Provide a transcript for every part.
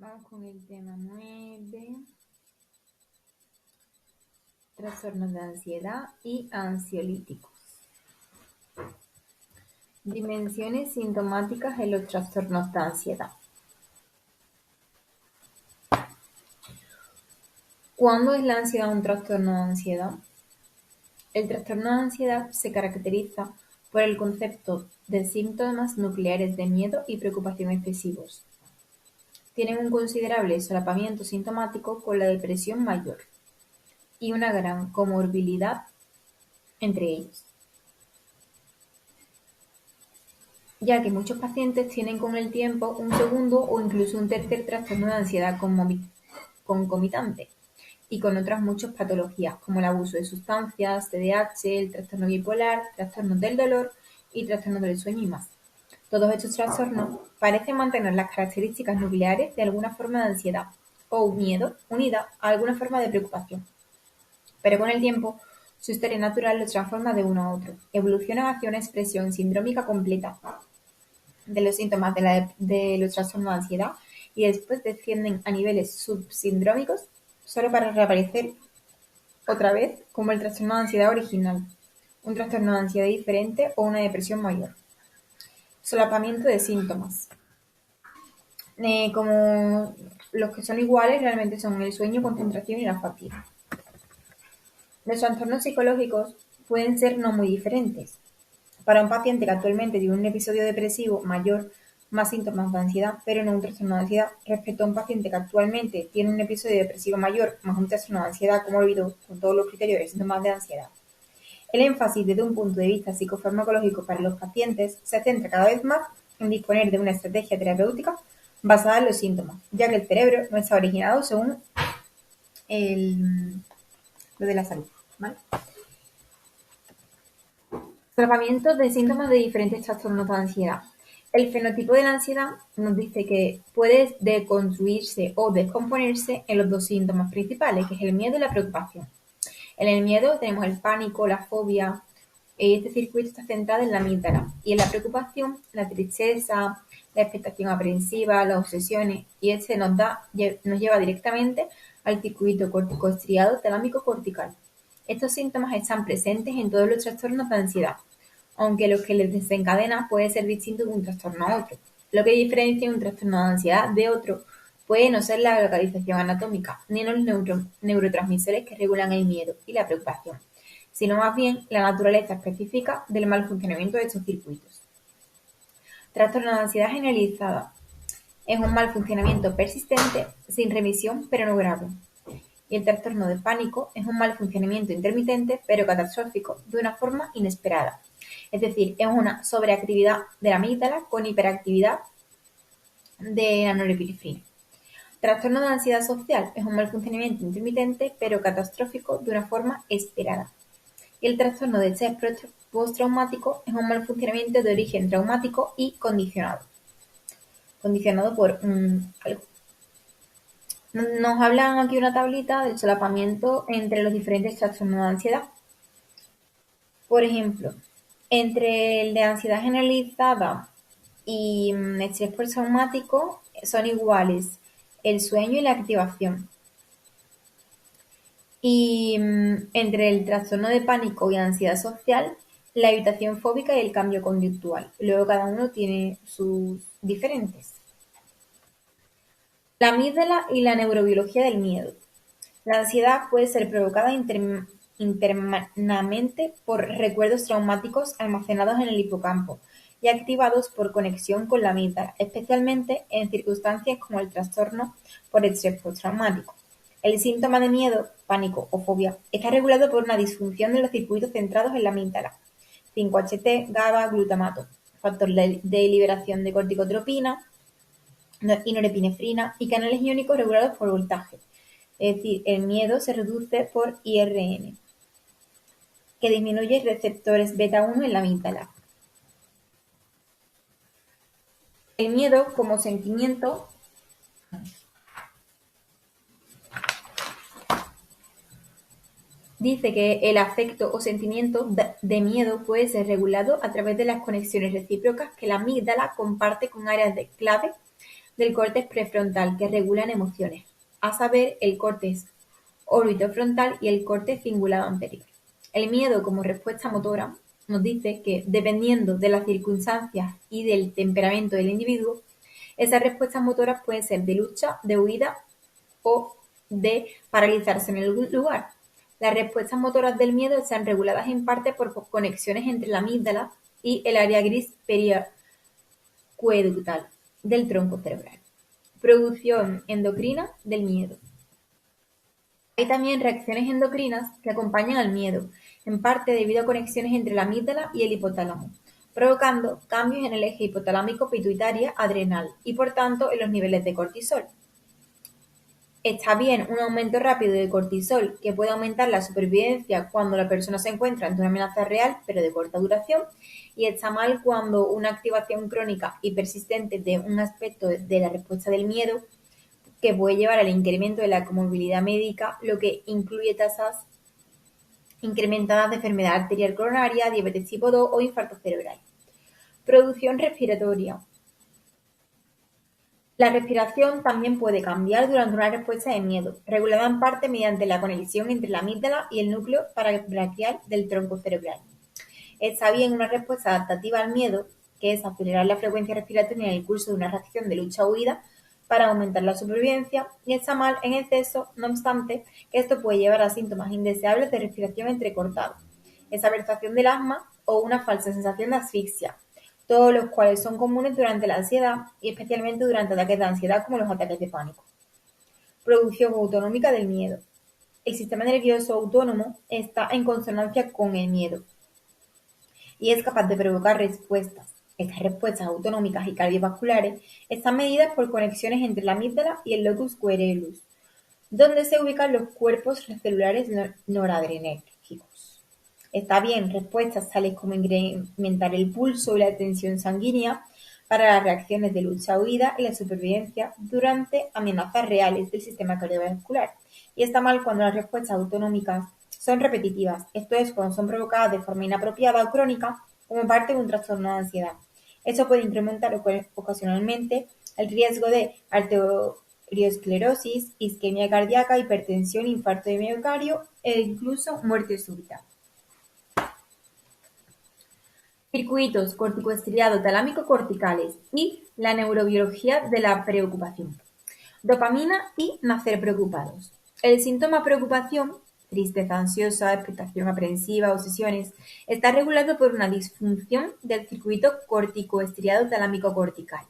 Vamos con el tema 9, trastornos de ansiedad y ansiolíticos. Dimensiones sintomáticas en los trastornos de ansiedad. ¿Cuándo es la ansiedad un trastorno de ansiedad? El trastorno de ansiedad se caracteriza por el concepto de síntomas nucleares de miedo y preocupación excesivos. Tienen un considerable solapamiento sintomático con la depresión mayor y una gran comorbilidad entre ellos, ya que muchos pacientes tienen con el tiempo un segundo o incluso un tercer trastorno de ansiedad concomitante y con otras muchas patologías como el abuso de sustancias, TDAH, el trastorno bipolar, trastornos del dolor y trastornos del sueño y más. Todos estos trastornos parecen mantener las características nucleares de alguna forma de ansiedad o miedo unida a alguna forma de preocupación, pero con el tiempo su historia natural los transforma de uno a otro, evolucionan hacia una expresión sindrómica completa de los síntomas de los trastornos de ansiedad y después descienden a niveles subsindrómicos solo para reaparecer otra vez como el trastorno de ansiedad original, un trastorno de ansiedad diferente o una depresión mayor. Solapamiento de síntomas. Como los que son iguales realmente son el sueño, concentración y la fatiga. Los trastornos psicológicos pueden ser no muy diferentes. Para un paciente que actualmente tiene un episodio depresivo mayor, más síntomas de ansiedad, pero no un trastorno de ansiedad, respecto a un paciente que actualmente tiene un episodio depresivo mayor, más un trastorno de ansiedad comórbido con todos los criterios de síntomas de ansiedad. El énfasis desde un punto de vista psicofarmacológico para los pacientes se centra cada vez más en disponer de una estrategia terapéutica basada en los síntomas, ya que el cerebro no está originado según lo de la salud, ¿vale? Tratamiento de síntomas de diferentes trastornos de ansiedad. El fenotipo de la ansiedad nos dice que puede deconstruirse o descomponerse en los dos síntomas principales, que es el miedo y la preocupación. En el miedo tenemos el pánico, la fobia. Este circuito está centrado en la amígdala, y en la preocupación, la tristeza, la expectación aprensiva, las obsesiones, y este nos lleva directamente al circuito corticostriado talámico cortical. Estos síntomas están presentes en todos los trastornos de ansiedad, aunque lo que les desencadena puede ser distinto de un trastorno a otro. Lo que diferencia un trastorno de ansiedad de otro puede no ser la localización anatómica, ni los neurotransmisores que regulan el miedo y la preocupación, sino más bien la naturaleza específica del mal funcionamiento de estos circuitos. Trastorno de ansiedad generalizada. Es un mal funcionamiento persistente, sin remisión, pero no grave. Y el trastorno de pánico es un mal funcionamiento intermitente, pero catastrófico, de una forma inesperada. Es decir, es una sobreactividad de la amígdala con hiperactividad de la norepinefrina. Trastorno de ansiedad social es un mal funcionamiento intermitente, pero catastrófico, de una forma esperada. Y el trastorno de estrés postraumático es un mal funcionamiento de origen traumático y condicionado por algo. Nos hablan aquí una tablita del solapamiento entre los diferentes trastornos de ansiedad. Por ejemplo, entre el de ansiedad generalizada y estrés postraumático son iguales el sueño y la activación. Y entre el trastorno de pánico y ansiedad social, la evitación fóbica y el cambio conductual. Luego cada uno tiene sus diferentes. La amígdala y la neurobiología del miedo. La ansiedad puede ser provocada internamente por recuerdos traumáticos almacenados en el hipocampo y activados por conexión con la amígdala, especialmente en circunstancias como el trastorno por estrés postraumático. El síntoma de miedo, pánico o fobia está regulado por una disfunción de los circuitos centrados en la amígdala, 5-HT, GABA, glutamato, factor de liberación de corticotropina y norepinefrina y canales iónicos regulados por voltaje. Es decir, el miedo se reduce por IRN, que disminuye receptores beta-1 en la amígdala. El miedo como sentimiento dice que el afecto o sentimiento de miedo puede ser regulado a través de las conexiones recíprocas que la amígdala comparte con áreas clave del córtex prefrontal que regulan emociones, a saber, el córtex orbitofrontal y el córtex cingulado anterior. El miedo como respuesta motora nos dice que, dependiendo de las circunstancias y del temperamento del individuo, esas respuestas motoras pueden ser de lucha, de huida o de paralizarse en el lugar. Las respuestas motoras del miedo están reguladas en parte por conexiones entre la amígdala y el área gris periaqueductal del tronco cerebral. Producción endocrina del miedo. Hay también reacciones endocrinas que acompañan al miedo, en parte debido a conexiones entre la amígdala y el hipotálamo, provocando cambios en el eje hipotalámico-pituitaria-adrenal y por tanto en los niveles de cortisol. Está bien un aumento rápido de cortisol, que puede aumentar la supervivencia cuando la persona se encuentra ante una amenaza real, pero de corta duración, y está mal cuando una activación crónica y persistente de un aspecto de la respuesta del miedo, que puede llevar al incremento de la comorbilidad médica, lo que incluye tasas incrementadas de enfermedad arterial coronaria, diabetes tipo 2 o infarto cerebral. Producción respiratoria. La respiración también puede cambiar durante una respuesta de miedo, regulada en parte mediante la conexión entre la amígdala y el núcleo parabraquial del tronco cerebral. Está bien una respuesta adaptativa al miedo, que es acelerar la frecuencia respiratoria en el curso de una reacción de lucha-huida para aumentar la supervivencia, y está mal en exceso, no obstante, que esto puede llevar a síntomas indeseables de respiración entrecortada, exaversación del asma o una falsa sensación de asfixia, todos los cuales son comunes durante la ansiedad y especialmente durante ataques de ansiedad como los ataques de pánico. Producción autonómica del miedo. El sistema nervioso autónomo está en consonancia con el miedo y es capaz de provocar respuestas. Estas respuestas autonómicas y cardiovasculares están medidas por conexiones entre la amígdala y el locus coeruleus, donde se ubican los cuerpos celulares noradrenérgicos. Está bien respuestas tales como incrementar el pulso y la tensión sanguínea para las reacciones de lucha-huida y la supervivencia durante amenazas reales del sistema cardiovascular. Y está mal cuando las respuestas autonómicas son repetitivas, esto es, cuando son provocadas de forma inapropiada o crónica como parte de un trastorno de ansiedad. Esto puede incrementar ocasionalmente el riesgo de arteriosclerosis, isquemia cardíaca, hipertensión, infarto de miocardio e incluso muerte súbita. Circuitos corticoestriado-talámico-corticales y la neurobiología de la preocupación. Dopamina y nacer preocupados. El síntoma preocupación, tristeza ansiosa, expectación aprensiva, obsesiones, está regulado por una disfunción del circuito corticoestriado-talámico-cortical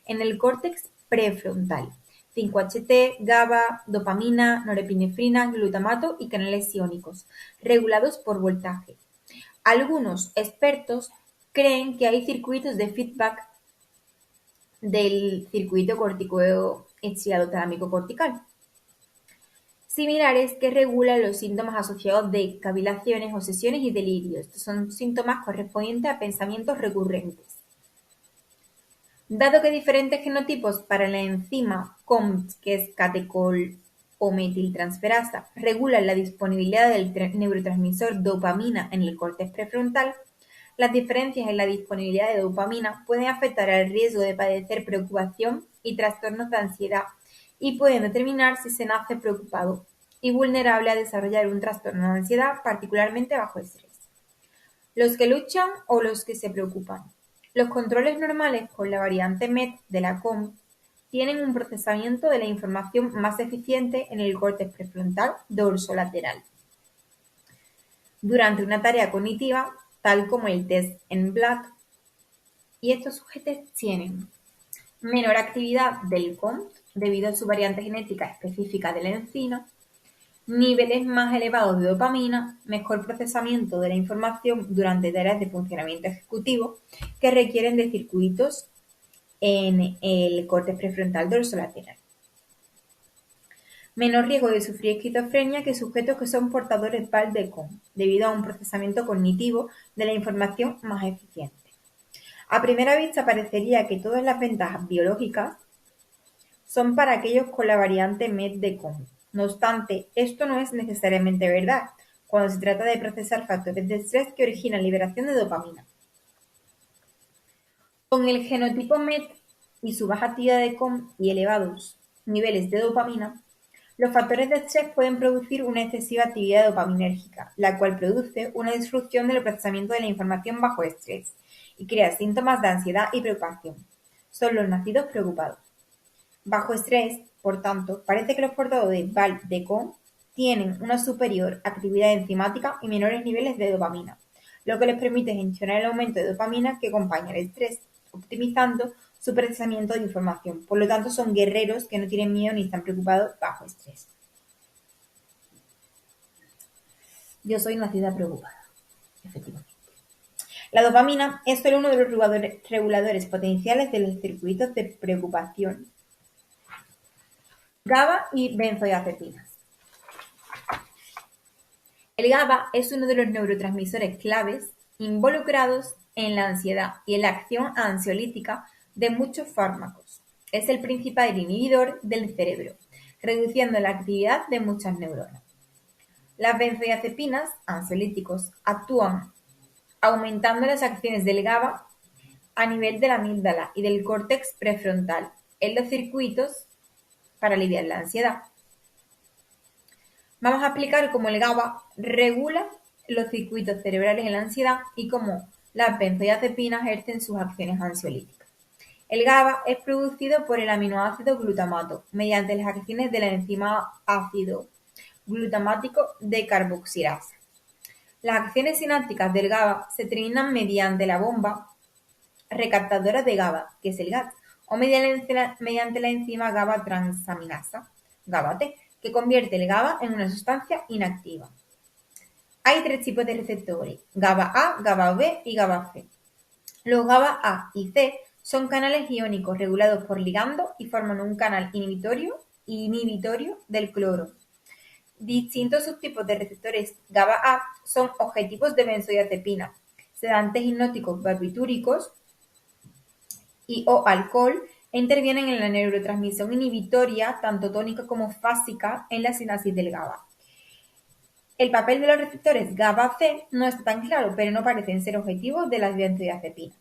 en el córtex prefrontal. 5-HT, GABA, dopamina, norepinefrina, glutamato y canales iónicos, regulados por voltaje. Algunos expertos creen que hay circuitos de feedback del circuito corticoestriado-talámico-cortical similares que regulan los síntomas asociados de cavilaciones, obsesiones y delirios. Estos son síntomas correspondientes a pensamientos recurrentes. Dado que diferentes genotipos para la enzima COMT, que es catecol o metiltransferasa, regulan la disponibilidad del neurotransmisor dopamina en el córtex prefrontal, las diferencias en la disponibilidad de dopamina pueden afectar al riesgo de padecer preocupación y trastornos de ansiedad y pueden determinar si se nace preocupado y vulnerable a desarrollar un trastorno de ansiedad, particularmente bajo estrés. Los que luchan o los que se preocupan. Los controles normales con la variante MET de la COM tienen un procesamiento de la información más eficiente en el córtex prefrontal dorsolateral. Durante una tarea cognitiva, tal como el test en Black, y estos sujetos tienen menor actividad del COMT debido a su variante genética específica de la enzima, niveles más elevados de dopamina, mejor procesamiento de la información durante tareas de funcionamiento ejecutivo que requieren de circuitos en el córtex prefrontal dorsolateral. Menor riesgo de sufrir esquizofrenia que sujetos que son portadores PAL de COM, debido a un procesamiento cognitivo de la información más eficiente. A primera vista parecería que todas las ventajas biológicas son para aquellos con la variante MET de COM. No obstante, esto no es necesariamente verdad cuando se trata de procesar factores de estrés que originan liberación de dopamina. Con el genotipo MET y su baja actividad de COM y elevados niveles de dopamina, los factores de estrés pueden producir una excesiva actividad dopaminérgica, la cual produce una disrupción del procesamiento de la información bajo estrés y crea síntomas de ansiedad y preocupación. Son los nacidos preocupados. Bajo estrés, por tanto, parece que los portadores de Val-de-Con tienen una superior actividad enzimática y menores niveles de dopamina, lo que les permite gestionar el aumento de dopamina que acompaña el estrés, optimizando su procesamiento de información. Por lo tanto, son guerreros que no tienen miedo ni están preocupados bajo estrés. Yo soy nacida preocupada, efectivamente. La dopamina es solo uno de los reguladores potenciales de los circuitos de preocupación. GABA y benzodiazepinas. El GABA es uno de los neurotransmisores claves involucrados en la ansiedad y en la acción ansiolítica de muchos fármacos. Es el principal inhibidor del cerebro, reduciendo la actividad de muchas neuronas. Las benzodiazepinas, ansiolíticos, actúan aumentando las acciones del GABA a nivel de la amígdala y del córtex prefrontal en los circuitos para aliviar la ansiedad. Vamos a explicar cómo el GABA regula los circuitos cerebrales en la ansiedad y cómo las benzodiazepinas ejercen sus acciones ansiolíticas. El GABA es producido por el aminoácido glutamato mediante las acciones de la enzima ácido glutamático decarboxilasa. Las acciones sinápticas del GABA se terminan mediante la bomba recaptadora de GABA, que es el GAT, o mediante la enzima GABA transaminasa, GABA-T, que convierte el GABA en una sustancia inactiva. Hay tres tipos de receptores: GABA-A, GABA-B y GABA-C. Los GABA-A y C son canales iónicos regulados por ligando y forman un canal inhibitorio del cloro. Distintos subtipos de receptores GABA-A son objetivos de benzodiazepina, sedantes hipnóticos barbitúricos y o alcohol e intervienen en la neurotransmisión inhibitoria tanto tónica como fásica en la sinapsis del GABA. El papel de los receptores GABA-C no está tan claro, pero no parecen ser objetivos de las benzodiazepinas.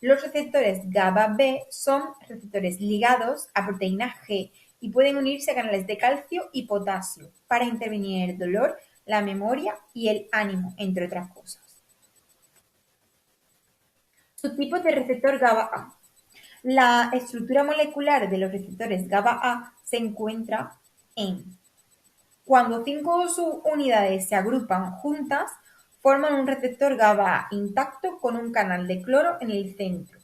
Los receptores GABA-B son receptores ligados a proteína G y pueden unirse a canales de calcio y potasio para intervenir en el dolor, la memoria y el ánimo, entre otras cosas. Subtipos de receptor GABA-A. La estructura molecular de los receptores GABA-A se encuentra en: cuando 5 subunidades se agrupan juntas, forman un receptor GABA-A intacto con un canal de cloro en el centro.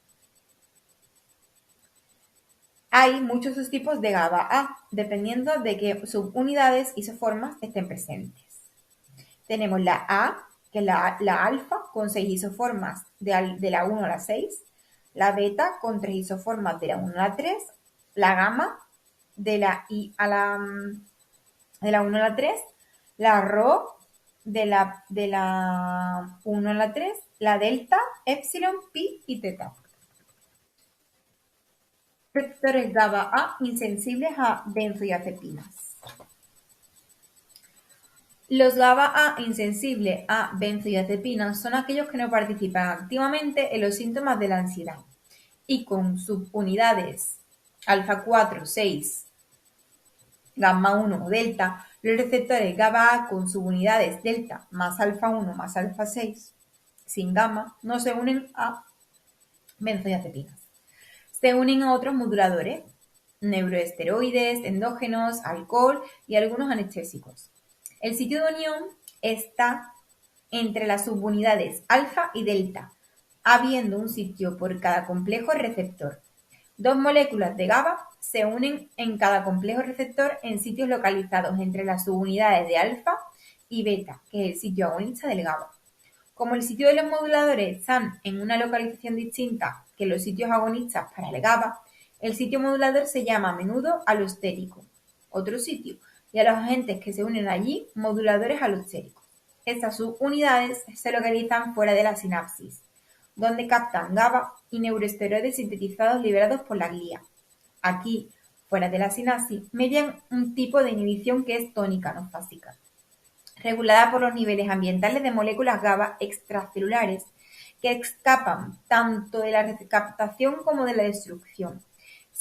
Hay muchos subtipos de GABA-A, dependiendo de qué subunidades isoformas estén presentes. Tenemos la A, que es la alfa, con 6 isoformas de la 1 a la 6, la beta, con 3 isoformas de la 1 a la 3, la gamma, de la 1 a la 3, la rho, de la 1 a la 3, la delta, epsilon, pi y teta. Receptores GABA-A insensibles a benzodiazepinas. Los GABA-A insensibles a benzodiazepinas son aquellos que no participan activamente en los síntomas de la ansiedad y con subunidades alfa 4, 6, gamma 1 o delta. Los receptores GABA-A con subunidades delta más alfa 1 más alfa 6 sin gamma no se unen a benzodiazepinas. Se unen a otros moduladores, neuroesteroides, endógenos, alcohol y algunos anestésicos. El sitio de unión está entre las subunidades alfa y delta, habiendo un sitio por cada complejo receptor. 2 moléculas de GABA se unen en cada complejo receptor en sitios localizados entre las subunidades de alfa y beta, que es el sitio agonista del GABA. Como el sitio de los moduladores están en una localización distinta que los sitios agonistas para el GABA, el sitio modulador se llama a menudo alostérico, otro sitio, y a los agentes que se unen allí, moduladores alostéricos. Estas subunidades se localizan fuera de la sinapsis, donde captan GABA y neuroesteroides sintetizados liberados por la glía. Aquí, fuera de la sinapsis, median un tipo de inhibición que es tónica, no fásica, regulada por los niveles ambientales de moléculas GABA extracelulares que escapan tanto de la recaptación como de la destrucción.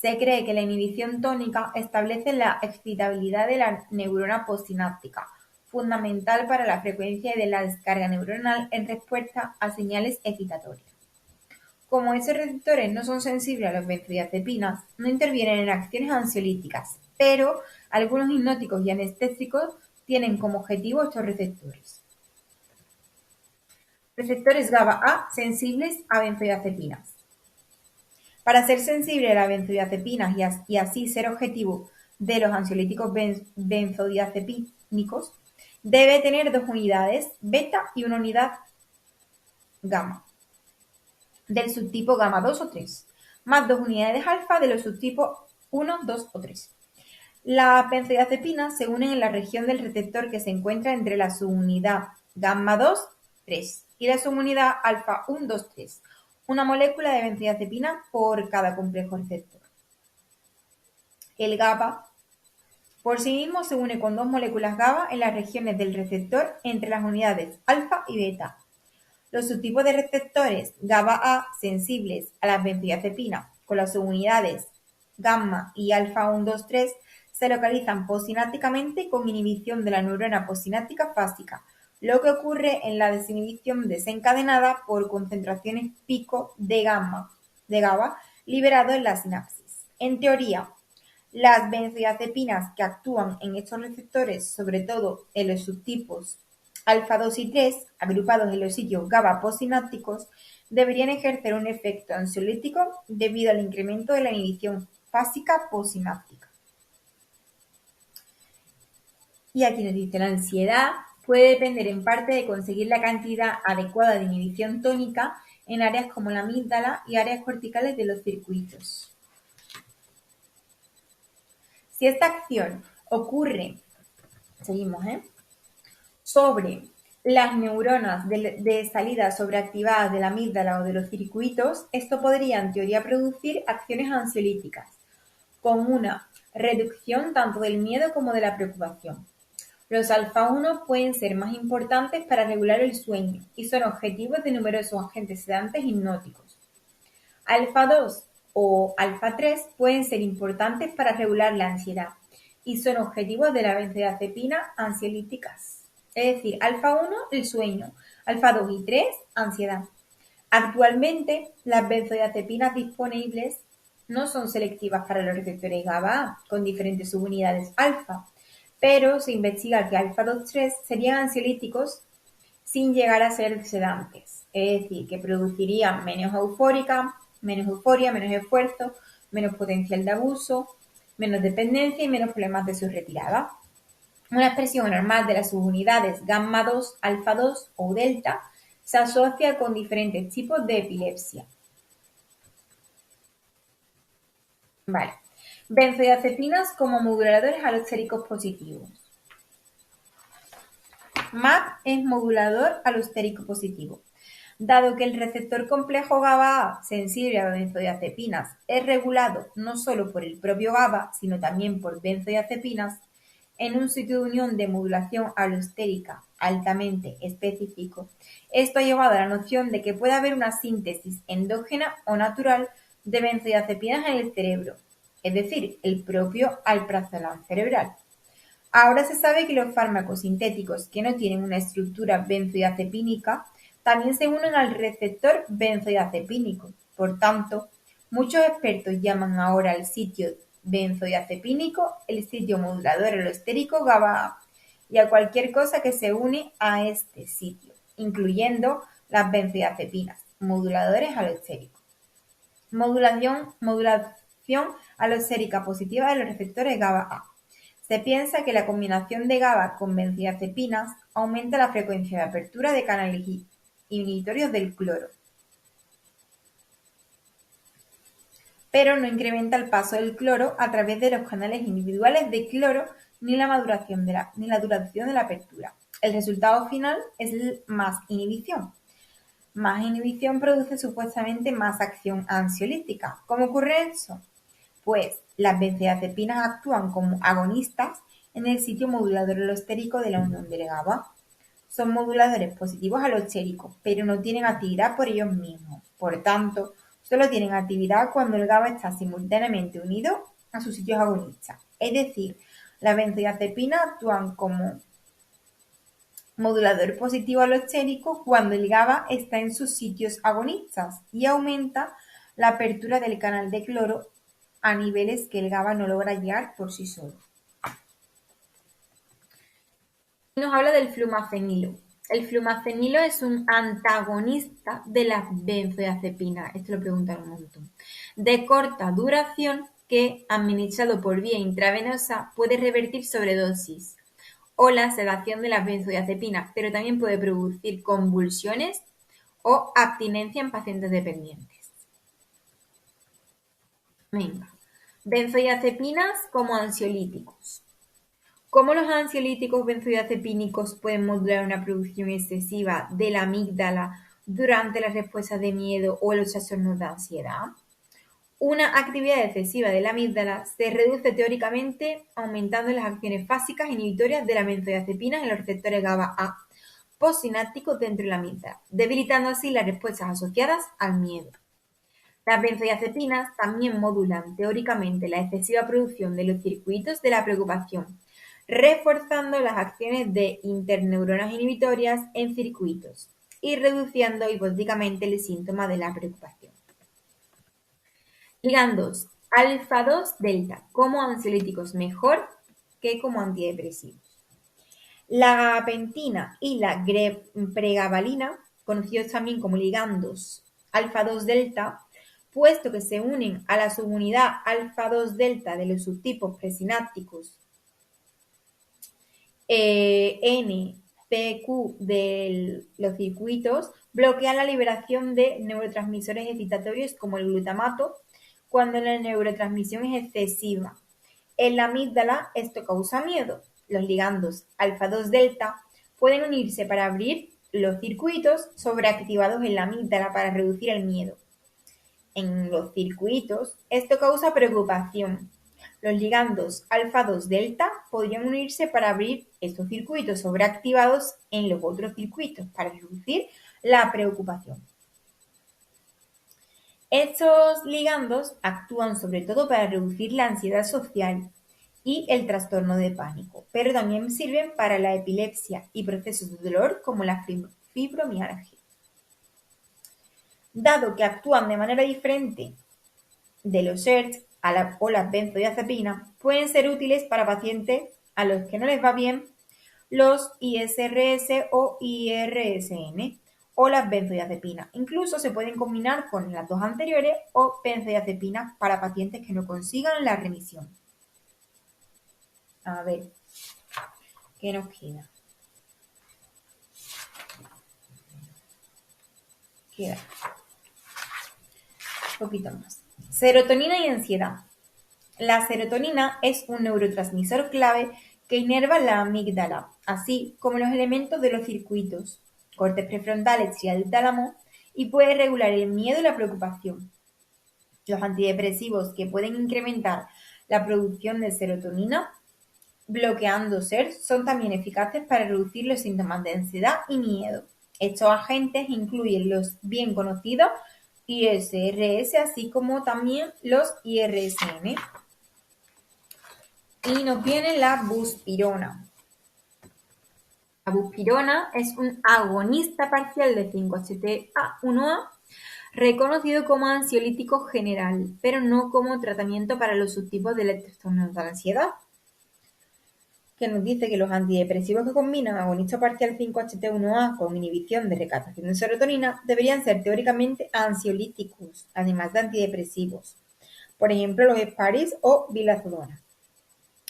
Se cree que la inhibición tónica establece la excitabilidad de la neurona postsináptica, fundamental para la frecuencia de la descarga neuronal en respuesta a señales excitatorias. Como estos receptores no son sensibles a las benzodiazepinas, no intervienen en acciones ansiolíticas, pero algunos hipnóticos y anestésicos tienen como objetivo estos receptores. Receptores GABA-A sensibles a benzodiazepinas. Para ser sensible a las benzodiazepinas y así ser objetivo de los ansiolíticos benzodiazepínicos, debe tener 2 unidades beta y una unidad gamma del subtipo gamma 2 o 3, más 2 unidades alfa de los subtipos 1, 2 o 3. Las benzodiazepinas se unen en la región del receptor que se encuentra entre la subunidad gamma 2, 3 y la subunidad alfa 1, 2, 3, una molécula de benzodiazepina por cada complejo receptor. El GABA por sí mismo se une con 2 moléculas GABA en las regiones del receptor entre las unidades alfa y beta. Los subtipos de receptores GABA-A sensibles a las benzodiazepinas con las subunidades gamma y alfa 1, 2, 3 se localizan postsinápticamente con inhibición de la neurona postsináptica fásica, lo que ocurre en la desinhibición desencadenada por concentraciones pico de GABA liberado en la sinapsis. En teoría, las benzodiazepinas que actúan en estos receptores, sobre todo en los subtipos alfa 2 y 3, agrupados en los sitios GABA postsinápticos, deberían ejercer un efecto ansiolítico debido al incremento de la inhibición fásica postsináptica. Y aquí nos dice, la ansiedad puede depender en parte de conseguir la cantidad adecuada de inhibición tónica en áreas como la amígdala y áreas corticales de los circuitos. Si esta acción ocurre, seguimos, sobre las neuronas de salida sobreactivadas de la amígdala o de los circuitos, esto podría en teoría producir acciones ansiolíticas, con una reducción tanto del miedo como de la preocupación. Los alfa-1 pueden ser más importantes para regular el sueño y son objetivos de numerosos agentes sedantes hipnóticos. Alfa-2 o alfa-3 pueden ser importantes para regular la ansiedad y son objetivos de la benzodiazepina ansiolíticas. Es decir, alfa-1, el sueño, alfa-2 y 3, ansiedad. Actualmente, las benzodiazepinas disponibles no son selectivas para los receptores GABA con diferentes subunidades alfa, pero se investiga que alfa-2-3 serían ansiolíticos sin llegar a ser sedantes, es decir, que producirían menos euforia, menos esfuerzo, menos potencial de abuso, menos dependencia y menos problemas de su retirada. Una expresión normal de las subunidades gamma 2, alfa 2 o delta se asocia con diferentes tipos de epilepsia. Vale. Benzodiazepinas como moduladores alostéricos positivos. MAP es modulador alostérico positivo. Dado que el receptor complejo GABA-A sensible a benzodiazepinas es regulado no solo por el propio GABA, sino también por benzodiazepinas, en un sitio de unión de modulación alostérica altamente específico, esto ha llevado a la noción de que puede haber una síntesis endógena o natural de benzodiazepinas en el cerebro, es decir, el propio alprazolam cerebral. Ahora se sabe que los fármacos sintéticos que no tienen una estructura benzodiazepínica también se unen al receptor benzodiazepínico. Por tanto, muchos expertos llaman ahora al sitio benzodiazepínico el sitio modulador alostérico GABA-A y a cualquier cosa que se une a este sitio, incluyendo las benzodiazepinas, moduladores alostéricos. Modulación alostérica positiva de los receptores GABA-A. Se piensa que la combinación de GABA con benzodiazepinas aumenta la frecuencia de apertura de canales inhibitorios del cloro, pero no incrementa el paso del cloro a través de los canales individuales de cloro ni la duración de la apertura. El resultado final es más inhibición. Más inhibición produce supuestamente más acción ansiolítica. ¿Cómo ocurre eso? Pues las benzodiazepinas actúan como agonistas en el sitio modulador alostérico de la unión del GABA. Son moduladores positivos alostéricos, pero no tienen actividad por ellos mismos. Por tanto, solo tienen actividad cuando el GABA está simultáneamente unido a sus sitios agonistas. Es decir, las benzodiazepinas actúan como modulador positivo alostérico cuando el GABA está en sus sitios agonistas y aumenta la apertura del canal de cloro a niveles que el GABA no logra llegar por sí solo. Nos habla del flumafenilo. El flumafenilo es un antagonista de las benzodiazepinas, esto lo preguntan un montón, de corta duración que, administrado por vía intravenosa, puede revertir sobredosis o la sedación de las benzodiazepinas, pero también puede producir convulsiones o abstinencia en pacientes dependientes. Venga. Benzodiazepinas como ansiolíticos. ¿Cómo los ansiolíticos benzodiazepínicos pueden modular una producción excesiva de la amígdala durante las respuestas de miedo o los trastornos de ansiedad? Una actividad excesiva de la amígdala se reduce teóricamente aumentando las acciones fásicas inhibitorias de la benzodiazepina en los receptores GABA-A postsinápticos dentro de la amígdala, debilitando así las respuestas asociadas al miedo. Las benzodiazepinas también modulan teóricamente la excesiva producción de los circuitos de la preocupación, reforzando las acciones de interneuronas inhibitorias en circuitos y reduciendo hipotéticamente el síntoma de la preocupación. Ligandos alfa-2 delta como ansiolíticos mejor que como antidepresivos. La gabapentina y la pregabalina, conocidos también como ligandos alfa-2 delta, puesto que se unen a la subunidad alfa-2 delta de los subtipos presinápticos NPQ de los circuitos, bloquean la liberación de neurotransmisores excitatorios como el glutamato cuando la neurotransmisión es excesiva. En la amígdala esto causa miedo. Los ligandos alfa-2 delta pueden unirse para abrir los circuitos sobreactivados en la amígdala para reducir el miedo. En los circuitos esto causa preocupación. Los ligandos alfa-2 delta podrían unirse para abrir estos circuitos sobreactivados en los otros circuitos para reducir la preocupación. Estos ligandos actúan sobre todo para reducir la ansiedad social y el trastorno de pánico, pero también sirven para la epilepsia y procesos de dolor como la fibromialgia. Dado que actúan de manera diferente de los ERT o las benzodiazepinas, pueden ser útiles para pacientes a los que no les va bien los ISRS o IRSN o las benzodiazepinas. Incluso se pueden combinar con las dos anteriores o benzodiazepinas para pacientes que no consigan la remisión. A ver, ¿qué nos queda? Queda un poquito más. Serotonina y ansiedad. La serotonina es un neurotransmisor clave que inerva la amígdala, así como los elementos de los circuitos, cortes prefrontales y el tálamo, y puede regular el miedo y la preocupación. Los antidepresivos que pueden incrementar la producción de serotonina, bloqueando SERT, son también eficaces para reducir los síntomas de ansiedad y miedo. Estos agentes incluyen los bien conocidos ISRS, así como también los IRSN. Y nos viene la buspirona. La buspirona es un agonista parcial de 5-HT1A reconocido como ansiolítico general, pero no como tratamiento para los subtipos del trastorno de ansiedad, que nos dice que los antidepresivos que combinan agonista parcial 5-HT1A con inhibición de recaptación de serotonina deberían ser teóricamente ansiolíticos, además de antidepresivos, por ejemplo los heparis o vilazodona.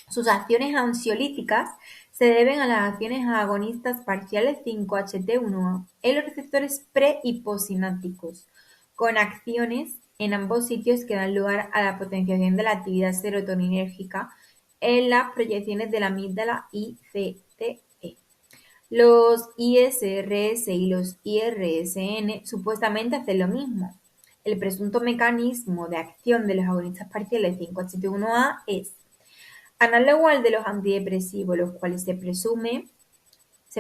Sus acciones ansiolíticas se deben a las acciones agonistas parciales 5-HT1A en los receptores pre- y postsinápticos, con acciones en ambos sitios que dan lugar a la potenciación de la actividad serotoninérgica en las proyecciones de la amígdala y CTE. Los ISRS y los IRSN supuestamente hacen lo mismo. El presunto mecanismo de acción de los agonistas parciales 5-HT1A es análogo al de los antidepresivos, los cuales se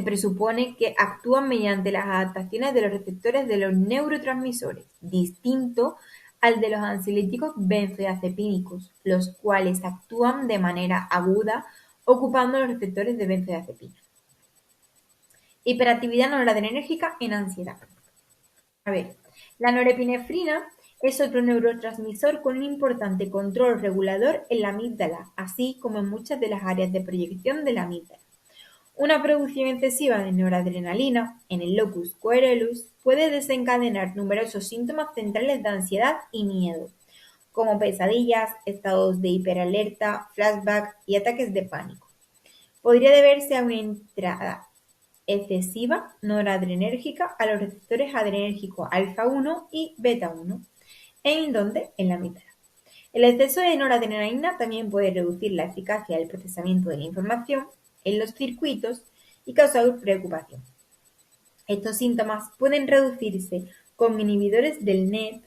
presupone que actúan mediante las adaptaciones de los receptores de los neurotransmisores, distinto al de los ansiolíticos benzodiazepínicos, los cuales actúan de manera aguda ocupando los receptores de benzodiazepina. Hiperactividad noradrenérgica en ansiedad. A ver, la norepinefrina es otro neurotransmisor con un importante control regulador en la amígdala, así como en muchas de las áreas de proyección de la amígdala. Una producción excesiva de noradrenalina en el locus coeruleus puede desencadenar numerosos síntomas centrales de ansiedad y miedo, como pesadillas, estados de hiperalerta, flashback y ataques de pánico. Podría deberse a una entrada excesiva noradrenérgica a los receptores adrenérgicos alfa-1 y beta-1. ¿En dónde? En la amígdala. El exceso de noradrenalina también puede reducir la eficacia del procesamiento de la información en los circuitos y causar preocupación. Estos síntomas pueden reducirse con inhibidores del NET,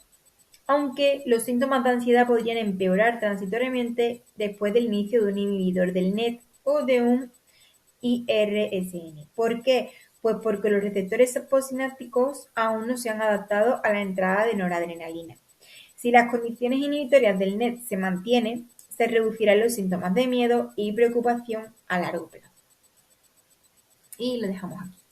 aunque los síntomas de ansiedad podrían empeorar transitoriamente después del inicio de un inhibidor del NET o de un IRSN. ¿Por qué? Pues porque los receptores postsinápticos aún no se han adaptado a la entrada de noradrenalina. Si las condiciones inhibitorias del NET se mantienen, se reducirán los síntomas de miedo y preocupación a largo plazo. Y lo dejamos aquí.